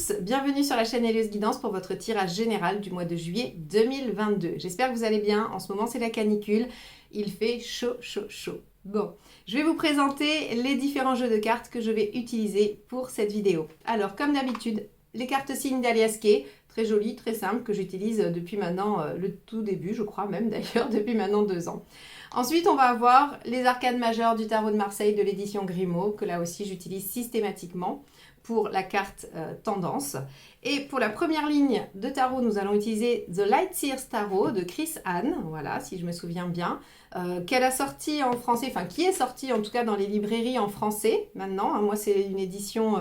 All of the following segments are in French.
tous, bienvenue sur la chaîne Hélios Guidance pour votre tirage général du mois de juillet 2022. J'espère que vous allez bien, en ce moment c'est la canicule, il fait chaud, chaud, chaud. Bon, je vais vous présenter les différents jeux de cartes que je vais utiliser pour cette vidéo. Alors, comme d'habitude, les cartes signes d'Alias Kay, très jolies, très simples, que j'utilise depuis maintenant le tout début, je crois même d'ailleurs, depuis maintenant 2 ans. Ensuite, on va avoir les arcades majeures du tarot de Marseille de l'édition Grimaud, que là aussi j'utilise systématiquement pour la carte tendance. Et pour la première ligne de tarot, nous allons utiliser The Lightseers Tarot de Chris Anne, voilà, si je me souviens bien, qu'elle a sorti en français, enfin qui est sorti en tout cas dans les librairies en français maintenant. Hein, moi, c'est une édition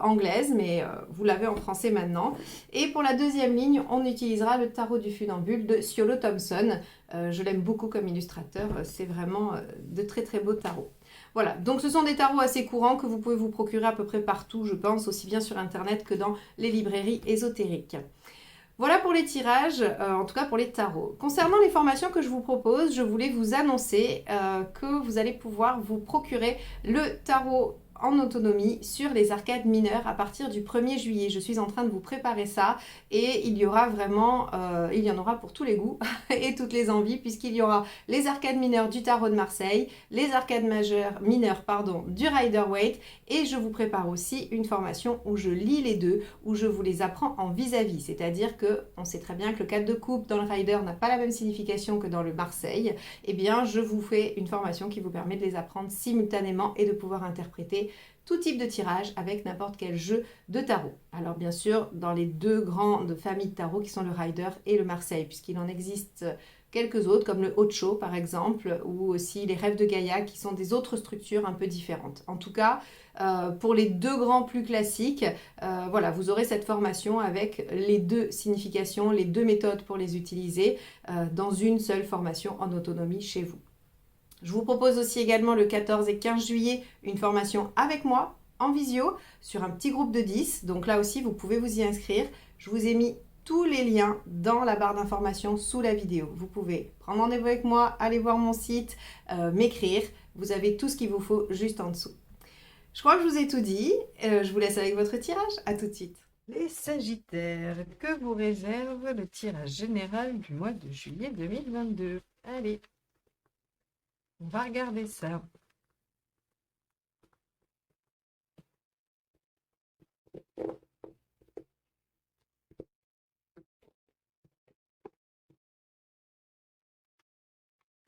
anglaise, mais vous l'avez en français maintenant. Et pour la deuxième ligne, on utilisera le tarot du funambule de Ciolo Thompson. Je l'aime beaucoup comme illustrateur, c'est vraiment de très très beaux tarots. Voilà, donc ce sont des tarots assez courants que vous pouvez vous procurer à peu près partout, je pense, aussi bien sur Internet que dans les librairies ésotériques. Voilà pour les tirages, en tout cas pour les tarots. Concernant les formations que je vous propose, je voulais vous annoncer que vous allez pouvoir vous procurer le tarot en autonomie sur les arcades mineures à partir du 1er juillet. Je suis en train de vous préparer ça et il y aura vraiment, il y en aura pour tous les goûts et toutes les envies puisqu'il y aura les arcades mineures du tarot de Marseille, les arcades mineures du Rider-Waite et je vous prépare aussi une formation où je lis les deux, où je vous les apprends en vis-à-vis, c'est-à-dire que on sait très bien que le 4 de coupe dans le Rider n'a pas la même signification que dans le Marseille. Eh bien, je vous fais une formation qui vous permet de les apprendre simultanément et de pouvoir interpréter tout type de tirage avec n'importe quel jeu de tarot. Alors bien sûr, dans les deux grandes familles de tarot qui sont le Rider et le Marseille, puisqu'il en existe quelques autres, comme le Ocho par exemple, ou aussi les Rêves de Gaïa, qui sont des autres structures un peu différentes. En tout cas, pour les deux grands plus classiques, voilà, vous aurez cette formation avec les deux significations, les deux méthodes pour les utiliser dans une seule formation en autonomie chez vous. Je vous propose aussi également le 14 et 15 juillet une formation avec moi en visio sur un petit groupe de 10. Donc là aussi, vous pouvez vous y inscrire. Je vous ai mis tous les liens dans la barre d'information sous la vidéo. Vous pouvez prendre rendez-vous avec moi, aller voir mon site, m'écrire. Vous avez tout ce qu'il vous faut juste en dessous. Je crois que je vous ai tout dit. Je vous laisse avec votre tirage. À tout de suite. Les Sagittaires, que vous réserve le tirage général du mois de juillet 2022? Allez, on va regarder ça.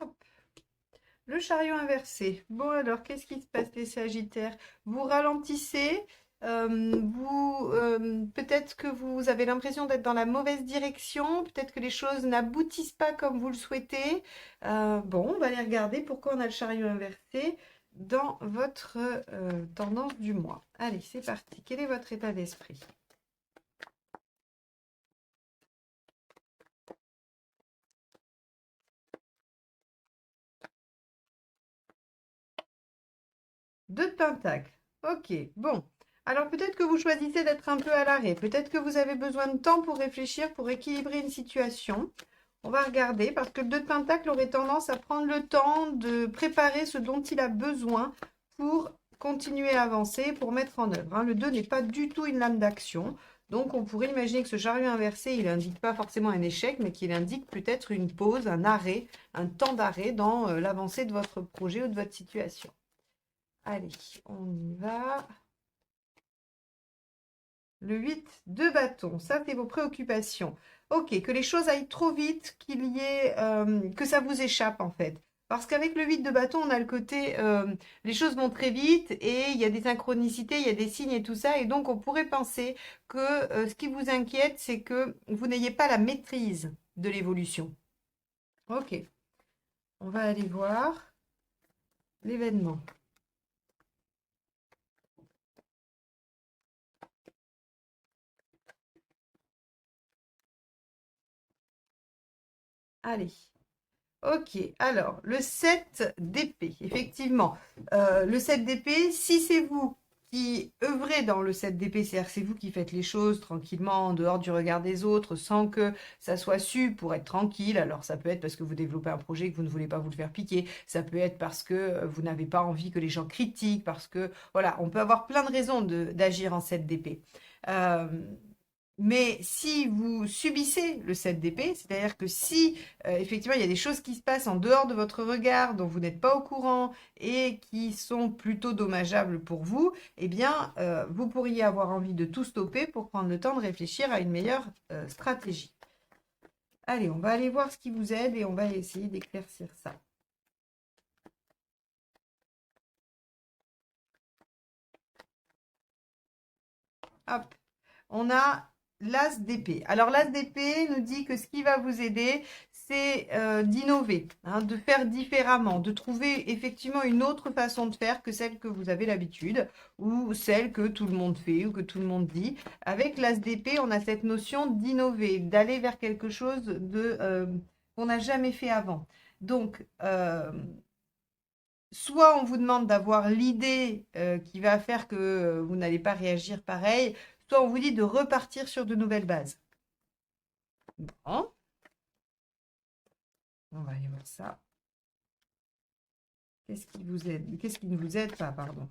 Hop. Le chariot inversé. Bon alors, qu'est-ce qui se passe les Sagittaires? Vous ralentissez, peut-être que vous avez l'impression d'être dans la mauvaise direction, peut-être que les choses n'aboutissent pas comme vous le souhaitez. Bon, on va aller regarder pourquoi on a le chariot inversé dans votre tendance du mois. Allez, c'est parti. Quel est votre état d'esprit? Deux de pentacle. Ok, bon. Alors peut-être que vous choisissez d'être un peu à l'arrêt. Peut-être que vous avez besoin de temps pour réfléchir, pour équilibrer une situation. On va regarder parce que le 2 de pentacle aurait tendance à prendre le temps de préparer ce dont il a besoin pour continuer à avancer, pour mettre en œuvre. Le 2 n'est pas du tout une lame d'action. Donc on pourrait imaginer que ce chariot inversé, il n'indique pas forcément un échec, mais qu'il indique peut-être une pause, un arrêt, un temps d'arrêt dans l'avancée de votre projet ou de votre situation. Allez, on y va. Le 8 de bâton, ça c'est vos préoccupations. Ok, que les choses aillent trop vite, qu'il y ait, que ça vous échappe en fait. Parce qu'avec le 8 de bâton, on a le côté, les choses vont très vite et il y a des synchronicités, il y a des signes et tout ça. Et donc on pourrait penser que ce qui vous inquiète, c'est que vous n'ayez pas la maîtrise de l'évolution. Ok, on va aller voir l'événement. Allez. Ok, alors le 7 d'épée, effectivement. Le 7 d'épée, si c'est vous qui œuvrez dans le 7 d'épée, c'est-à-dire que c'est vous qui faites les choses tranquillement en dehors du regard des autres sans que ça soit su pour être tranquille. Alors ça peut être parce que vous développez un projet et que vous ne voulez pas vous le faire piquer, ça peut être parce que vous n'avez pas envie que les gens critiquent, parce que voilà, on peut avoir plein de raisons d'agir en 7 d'épée. Mais si vous subissez le 7 d'épée, c'est-à-dire que si effectivement il y a des choses qui se passent en dehors de votre regard, dont vous n'êtes pas au courant et qui sont plutôt dommageables pour vous, eh bien vous pourriez avoir envie de tout stopper pour prendre le temps de réfléchir à une meilleure stratégie. Allez, on va aller voir ce qui vous aide et on va essayer d'éclaircir ça. Hop, on a l'as d'épée. Alors l'as d'épée nous dit que ce qui va vous aider, c'est d'innover, hein, de faire différemment, de trouver effectivement une autre façon de faire que celle que vous avez l'habitude ou celle que tout le monde fait ou que tout le monde dit. Avec l'as d'épée, on a cette notion d'innover, d'aller vers quelque chose qu'on n'a jamais fait avant. Donc, soit on vous demande d'avoir l'idée qui va faire que vous n'allez pas réagir pareil, soit on vous dit de repartir sur de nouvelles bases. Bon. On va aller voir ça. Qu'est-ce qui vous aide? Qu'est-ce qui ne vous aide pas, pardon.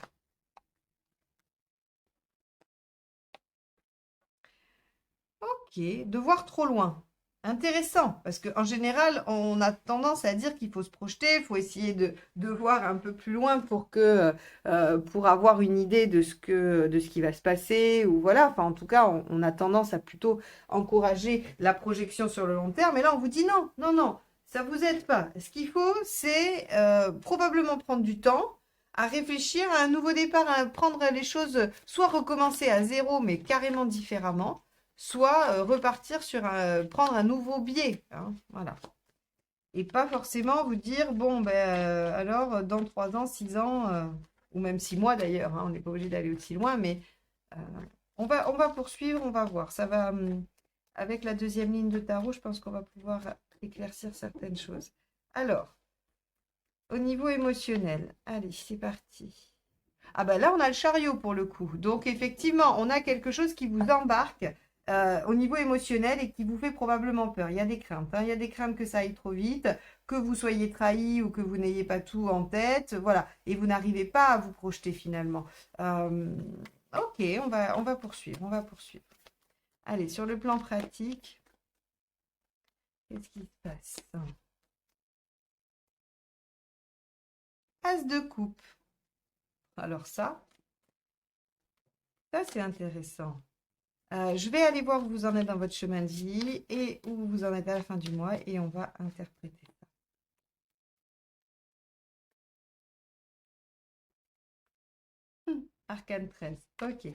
Ok, de voir trop loin. Intéressant, parce qu'en général, on a tendance à dire qu'il faut se projeter, il faut essayer de voir un peu plus loin pour avoir une idée de ce qui va se passer, ou voilà, enfin en tout cas, on a tendance à plutôt encourager la projection sur le long terme, et là on vous dit non, non, non, ça ne vous aide pas. Ce qu'il faut, c'est probablement prendre du temps à réfléchir à un nouveau départ, à prendre les choses, soit recommencer à zéro, mais carrément différemment, soit repartir prendre un nouveau biais, hein, voilà. Et pas forcément vous dire, bon, ben, alors, dans 3 ans, 6 ans, ou même 6 mois d'ailleurs, hein, on n'est pas obligé d'aller aussi loin, mais on va poursuivre, on va voir. Ça va, avec la deuxième ligne de tarot, je pense qu'on va pouvoir éclaircir certaines choses. Alors, au niveau émotionnel, allez, c'est parti. Ah ben là, on a le chariot pour le coup. Donc, effectivement, on a quelque chose qui vous embarque au niveau émotionnel et qui vous fait probablement peur. Il y a des craintes, hein. Il y a des craintes que ça aille trop vite, que vous soyez trahi ou que vous n'ayez pas tout en tête, voilà. Et vous n'arrivez pas à vous projeter finalement. Ok, on va poursuivre, on va poursuivre. Allez, sur le plan pratique, qu'est-ce qui se passe? As de coupe. Alors ça c'est intéressant. Je vais aller voir où vous en êtes dans votre chemin de vie et où vous en êtes à la fin du mois et on va interpréter ça. Arcane 13, ok.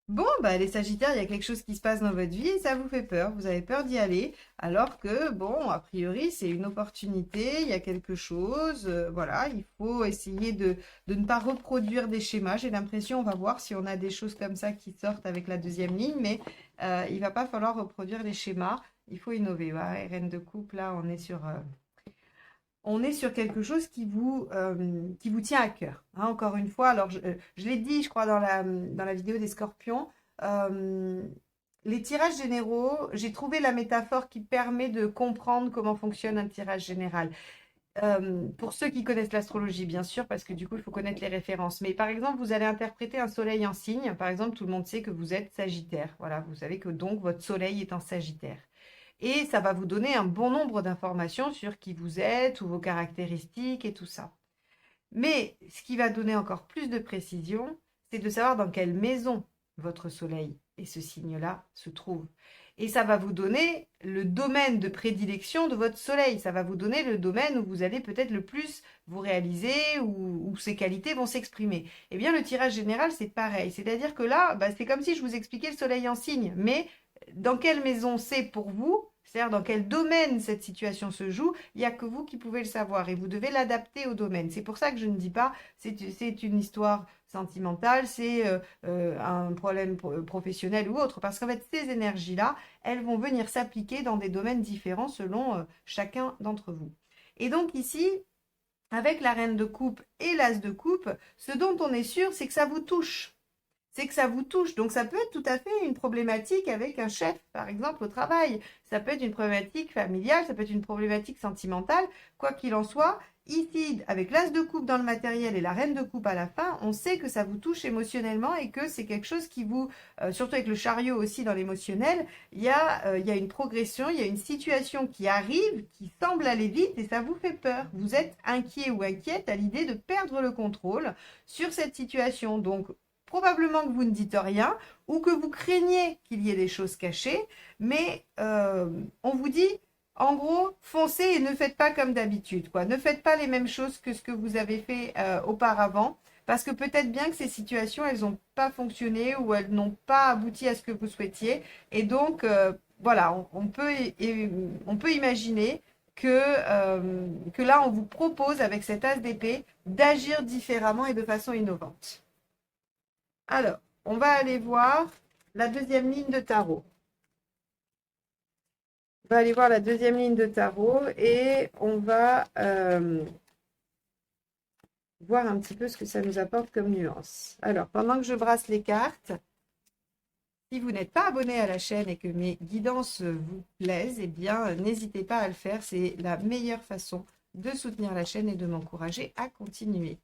Bon, bah, les Sagittaires, il y a quelque chose qui se passe dans votre vie et ça vous fait peur. Vous avez peur d'y aller, alors que, bon, a priori, c'est une opportunité, il y a quelque chose. Voilà, il faut essayer de ne pas reproduire des schémas. J'ai l'impression, on va voir si on a des choses comme ça qui sortent avec la deuxième ligne, mais il ne va pas falloir reproduire les schémas. Il faut innover. Ouais, Reine de coupe, là, on est sur quelque chose qui vous tient à cœur. Hein, encore une fois, alors je l'ai dit, je crois, dans la vidéo des scorpions, les tirages généraux, j'ai trouvé la métaphore qui permet de comprendre comment fonctionne un tirage général. Pour ceux qui connaissent l'astrologie, bien sûr, parce que du coup, il faut connaître les références. Mais par exemple, vous allez interpréter un soleil en signe. Par exemple, tout le monde sait que vous êtes Sagittaire. Voilà, vous savez que donc votre soleil est en Sagittaire. Et ça va vous donner un bon nombre d'informations sur qui vous êtes ou vos caractéristiques et tout ça. Mais ce qui va donner encore plus de précision, c'est de savoir dans quelle maison votre soleil et ce signe-là se trouvent. Et ça va vous donner le domaine de prédilection de votre soleil. Ça va vous donner le domaine où vous allez peut-être le plus vous réaliser, où ces qualités vont s'exprimer. Eh bien, le tirage général, c'est pareil. C'est-à-dire que là, c'est comme si je vous expliquais le soleil en signe. Mais dans quelle maison c'est pour vous, c'est-à-dire dans quel domaine cette situation se joue, il n'y a que vous qui pouvez le savoir et vous devez l'adapter au domaine. C'est pour ça que je ne dis pas c'est une histoire sentimentale, c'est un problème professionnel ou autre, parce qu'en fait ces énergies-là, elles vont venir s'appliquer dans des domaines différents selon chacun d'entre vous. Et donc ici, avec la reine de coupe et l'as de coupe, ce dont on est sûr, c'est que ça vous touche. c'est que ça vous touche. Donc, ça peut être tout à fait une problématique avec un chef, par exemple, au travail. Ça peut être une problématique familiale, ça peut être une problématique sentimentale. Quoi qu'il en soit, ici, avec l'as de coupe dans le matériel et la reine de coupe à la fin, on sait que ça vous touche émotionnellement et que c'est quelque chose qui vous, surtout avec le chariot aussi dans l'émotionnel, il y a une progression, il y a une situation qui arrive, qui semble aller vite et ça vous fait peur. Vous êtes inquiet ou inquiète à l'idée de perdre le contrôle sur cette situation. Donc, probablement que vous ne dites rien ou que vous craignez qu'il y ait des choses cachées, mais on vous dit, en gros, foncez et ne faites pas comme d'habitude, quoi. Ne faites pas les mêmes choses que ce que vous avez fait auparavant, parce que peut-être bien que ces situations, elles n'ont pas fonctionné ou elles n'ont pas abouti à ce que vous souhaitiez. Et donc, voilà, on peut imaginer que là, on vous propose, avec cet as d'épée, d'agir différemment et de façon innovante. Alors, on va aller voir la deuxième ligne de tarot. On va aller voir la deuxième ligne de tarot et on va voir un petit peu ce que ça nous apporte comme nuance. Alors, pendant que je brasse les cartes, si vous n'êtes pas abonné à la chaîne et que mes guidances vous plaisent, eh bien, n'hésitez pas à le faire. C'est la meilleure façon de soutenir la chaîne et de m'encourager à continuer.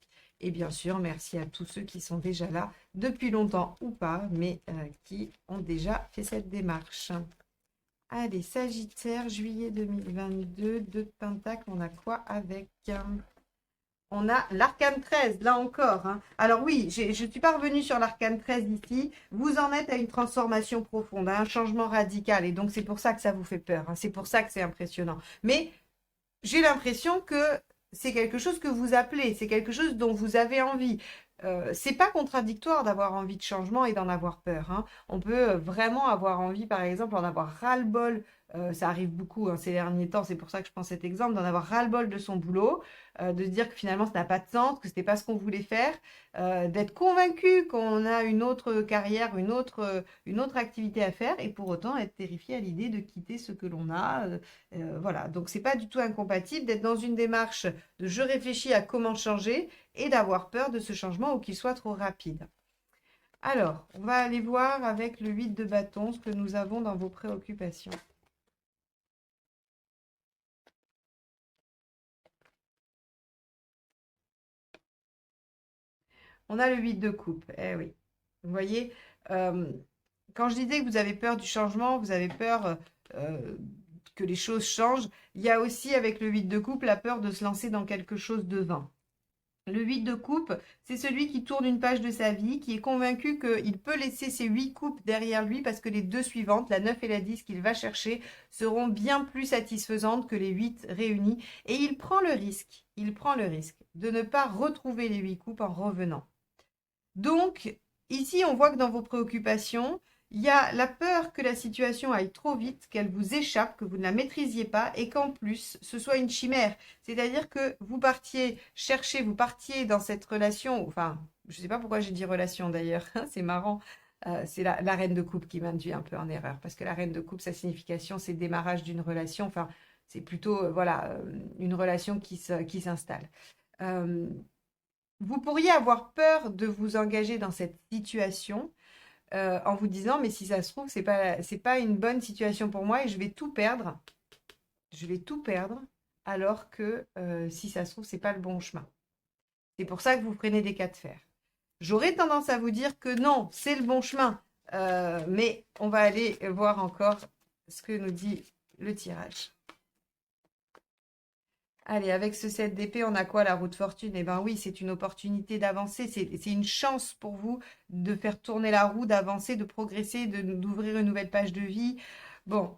Et bien sûr, merci à tous ceux qui sont déjà là depuis longtemps ou pas, mais qui ont déjà fait cette démarche. Allez, Sagittaire, juillet 2022, 2 de Pentacle, on a quoi avec on a l'arcane 13, là encore. Hein. Alors oui, je ne suis pas revenue sur l'arcane 13 ici. Vous en êtes à une transformation profonde, à un changement radical. Et donc, c'est pour ça que ça vous fait peur. Hein. C'est pour ça que c'est impressionnant. Mais j'ai l'impression que c'est quelque chose que vous appelez. C'est quelque chose dont vous avez envie. C'est pas contradictoire d'avoir envie de changement et d'en avoir peur. Hein. On peut vraiment avoir envie, par exemple, en avoir ras-le-bol. Ça arrive beaucoup hein, ces derniers temps, c'est pour ça que je prends cet exemple, d'en avoir ras-le-bol de son boulot, de se dire que finalement ça n'a pas de sens, que ce n'était pas ce qu'on voulait faire, d'être convaincu qu'on a une autre carrière, une autre activité à faire, et pour autant être terrifié à l'idée de quitter ce que l'on a. Voilà, donc c'est pas du tout incompatible d'être dans une démarche de je réfléchis à comment changer et d'avoir peur de ce changement ou qu'il soit trop rapide. Alors, on va aller voir avec le 8 de bâton ce que nous avons dans vos préoccupations. On a le 8 de coupe. Eh oui. Vous voyez, quand je disais que vous avez peur du changement, vous avez peur que les choses changent, il y a aussi avec le 8 de coupe la peur de se lancer dans quelque chose de vain. Le 8 de coupe, c'est celui qui tourne une page de sa vie, qui est convaincu qu'il peut laisser ses 8 coupes derrière lui parce que les deux suivantes, la 9 et la 10 qu'il va chercher, seront bien plus satisfaisantes que les 8 réunis. Et il prend le risque de ne pas retrouver les 8 coupes en revenant. Donc, ici, on voit que dans vos préoccupations, il y a la peur que la situation aille trop vite, qu'elle vous échappe, que vous ne la maîtrisiez pas et qu'en plus, ce soit une chimère. C'est-à-dire que vous partiez dans cette relation, enfin, je ne sais pas pourquoi j'ai dit relation d'ailleurs, c'est marrant. C'est la reine de coupe qui m'induit un peu en erreur, parce que la reine de coupe, sa signification, c'est le démarrage d'une relation, enfin, c'est plutôt, voilà, une relation qui s'installe. Vous pourriez avoir peur de vous engager dans cette situation en vous disant, mais si ça se trouve, c'est pas une bonne situation pour moi et je vais tout perdre. Je vais tout perdre, alors que si ça se trouve, c'est pas le bon chemin. C'est pour ça que vous prenez des cas de fer. J'aurais tendance à vous dire que non, c'est le bon chemin. Mais on va aller voir encore ce que nous dit le tirage. Allez, avec ce 7 d'épée, on a quoi, la roue de fortune? Eh bien oui, c'est une opportunité d'avancer, c'est une chance pour vous de faire tourner la roue, d'avancer, de progresser, d'ouvrir une nouvelle page de vie. Bon,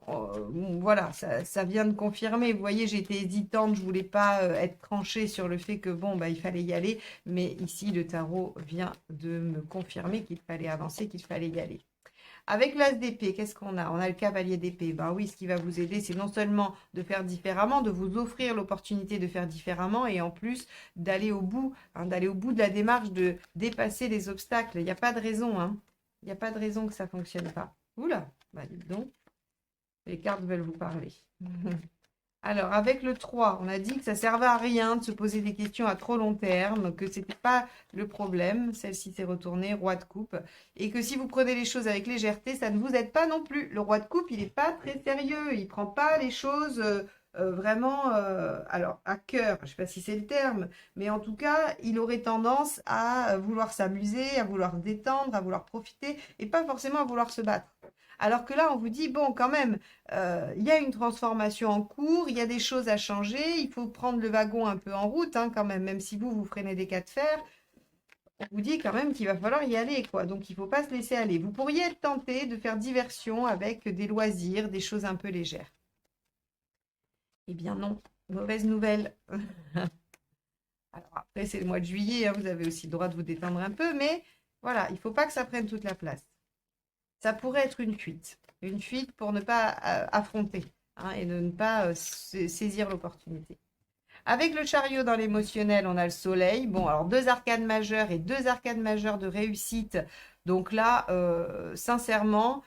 voilà, ça vient de confirmer. Vous voyez, j'étais hésitante, je ne voulais pas être tranchée sur le fait que, bon, bah, il fallait y aller. Mais ici, le tarot vient de me confirmer qu'il fallait avancer, qu'il fallait y aller. Avec l'as d'épée, qu'est-ce qu'on a? On a le cavalier d'épée. Ben oui, ce qui va vous aider, c'est non seulement de faire différemment, de vous offrir l'opportunité de faire différemment et en plus d'aller au bout, d'aller au bout de la démarche, de dépasser les obstacles. Il n'y a pas de raison, hein. Il n'y a pas de raison que ça ne fonctionne pas. Oula, bah dites donc, les cartes veulent vous parler. Alors, avec le 3, on a dit que ça ne servait à rien de se poser des questions à trop long terme, que ce n'était pas le problème. Celle-ci s'est retournée, roi de coupe. Et que si vous prenez les choses avec légèreté, ça ne vous aide pas non plus. Le roi de coupe, il n'est pas très sérieux. Il ne prend pas les choses vraiment alors, à cœur. Je ne sais pas si c'est le terme, mais en tout cas, il aurait tendance à vouloir s'amuser, à vouloir se détendre, à vouloir profiter et pas forcément à vouloir se battre. Alors que là, on vous dit, bon, quand même, il y a une transformation en cours, il y a des choses à changer, il faut prendre le wagon un peu en route, hein, quand même si vous freinez des cas de fer, on vous dit quand même qu'il va falloir y aller, quoi. Donc, il ne faut pas se laisser aller. Vous pourriez être tenté de faire diversion avec des loisirs, des choses un peu légères. Eh bien non, mauvaise nouvelle. Alors après, c'est le mois de juillet, hein, vous avez aussi le droit de vous détendre un peu, mais voilà, il ne faut pas que ça prenne toute la place. Ça pourrait être une fuite pour ne pas affronter hein, et de ne pas saisir l'opportunité. Avec le chariot dans l'émotionnel, on a le soleil. Bon, alors 2 arcades majeures et 2 arcades majeures de réussite. Donc là, sincèrement,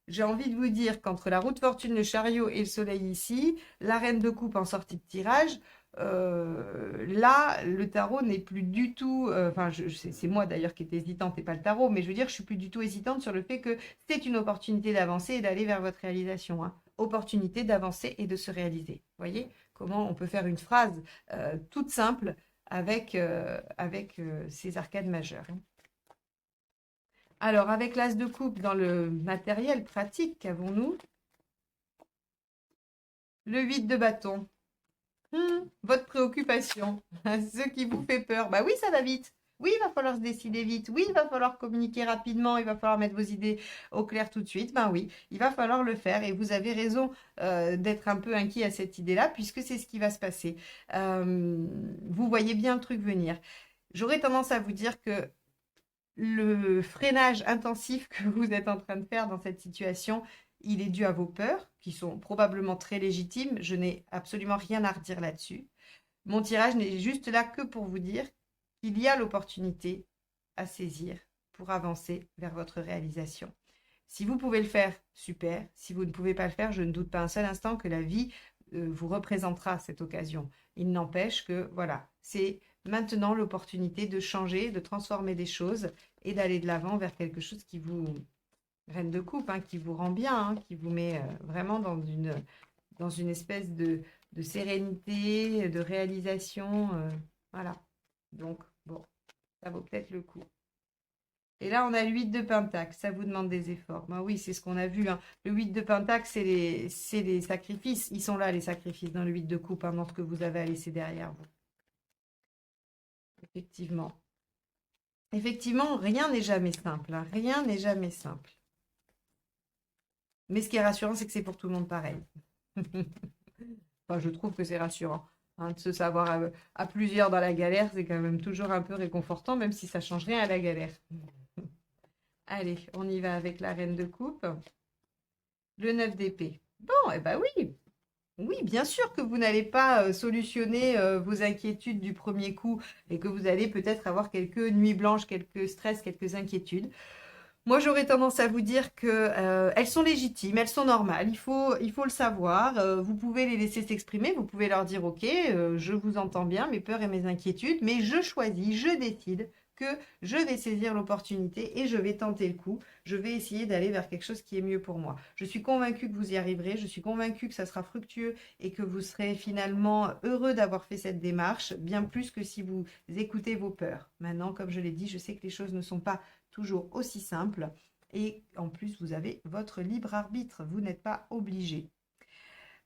j'ai envie de vous dire qu'entre la roue de fortune, le chariot et le soleil ici, la reine de coupe en sortie de tirage, là, le tarot n'est plus du tout, enfin, c'est moi d'ailleurs qui étais hésitante et pas le tarot, mais je veux dire, je suis plus du tout hésitante sur le fait que c'est une opportunité d'avancer et d'aller vers votre réalisation. Hein. Opportunité d'avancer et de se réaliser. Vous voyez comment on peut faire une phrase toute simple avec ces arcades majeures. Hein. Alors, avec l'as de coupe dans le matériel pratique, qu'avons-nous? Le 8 de bâton. Votre préoccupation, ce qui vous fait peur. Bah oui, ça va vite. Oui, il va falloir se décider vite. Oui, il va falloir communiquer rapidement. Il va falloir mettre vos idées au clair tout de suite. Ben oui, il va falloir le faire. Et vous avez raison d'être un peu inquiet à cette idée-là, puisque c'est ce qui va se passer. Vous voyez bien le truc venir. J'aurais tendance à vous dire que le freinage intensif que vous êtes en train de faire dans cette situation, il est dû à vos peurs, qui sont probablement très légitimes. Je n'ai absolument rien à redire là-dessus. Mon tirage n'est juste là que pour vous dire qu'il y a l'opportunité à saisir pour avancer vers votre réalisation. Si vous pouvez le faire, super. Si vous ne pouvez pas le faire, je ne doute pas un seul instant que la vie vous représentera cette occasion. Il n'empêche que, voilà, c'est maintenant l'opportunité de changer, de transformer des choses et d'aller de l'avant vers quelque chose qui vous, reine de coupe, hein, qui vous rend bien, hein, qui vous met vraiment dans une espèce de sérénité, de réalisation. Voilà. Donc, bon, ça vaut peut-être le coup. Et là, on a le 8 de Pentacle. Ça vous demande des efforts. Ben oui, c'est ce qu'on a vu. Hein. Le 8 de Pentacle, c'est les sacrifices. Ils sont là, les sacrifices, dans le 8 de coupe, hein, dans ce que vous avez à laisser derrière vous. Effectivement. Effectivement, rien n'est jamais simple. Hein. Rien n'est jamais simple. Mais ce qui est rassurant, c'est que c'est pour tout le monde pareil. Enfin, je trouve que c'est rassurant. Hein, de se savoir à plusieurs dans la galère, c'est quand même toujours un peu réconfortant, même si ça ne change rien à la galère. Allez, on y va avec la reine de coupe. Le 9 d'épée. Bon, eh ben oui. Oui, bien sûr que vous n'allez pas solutionner vos inquiétudes du premier coup et que vous allez peut-être avoir quelques nuits blanches, quelques stress, quelques inquiétudes. Moi, j'aurais tendance à vous dire que elles sont légitimes, elles sont normales, il faut le savoir. Vous pouvez les laisser s'exprimer, vous pouvez leur dire « Ok, je vous entends bien, mes peurs et mes inquiétudes, mais je choisis, je décide que je vais saisir l'opportunité et je vais tenter le coup. Je vais essayer d'aller vers quelque chose qui est mieux pour moi. Je suis convaincue que vous y arriverez, je suis convaincue que ça sera fructueux et que vous serez finalement heureux d'avoir fait cette démarche, bien plus que si vous écoutez vos peurs. Maintenant, comme je l'ai dit, je sais que les choses ne sont pas toujours aussi simple et en plus vous avez votre libre arbitre, vous n'êtes pas obligé.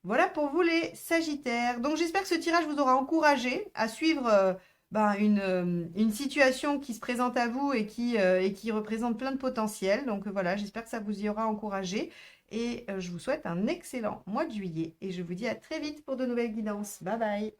Voilà pour vous les Sagittaires. Donc j'espère que ce tirage vous aura encouragé à suivre une situation qui se présente à vous et qui représente plein de potentiel. Donc voilà, j'espère que ça vous y aura encouragé et je vous souhaite un excellent mois de juillet et je vous dis à très vite pour de nouvelles guidances. Bye bye.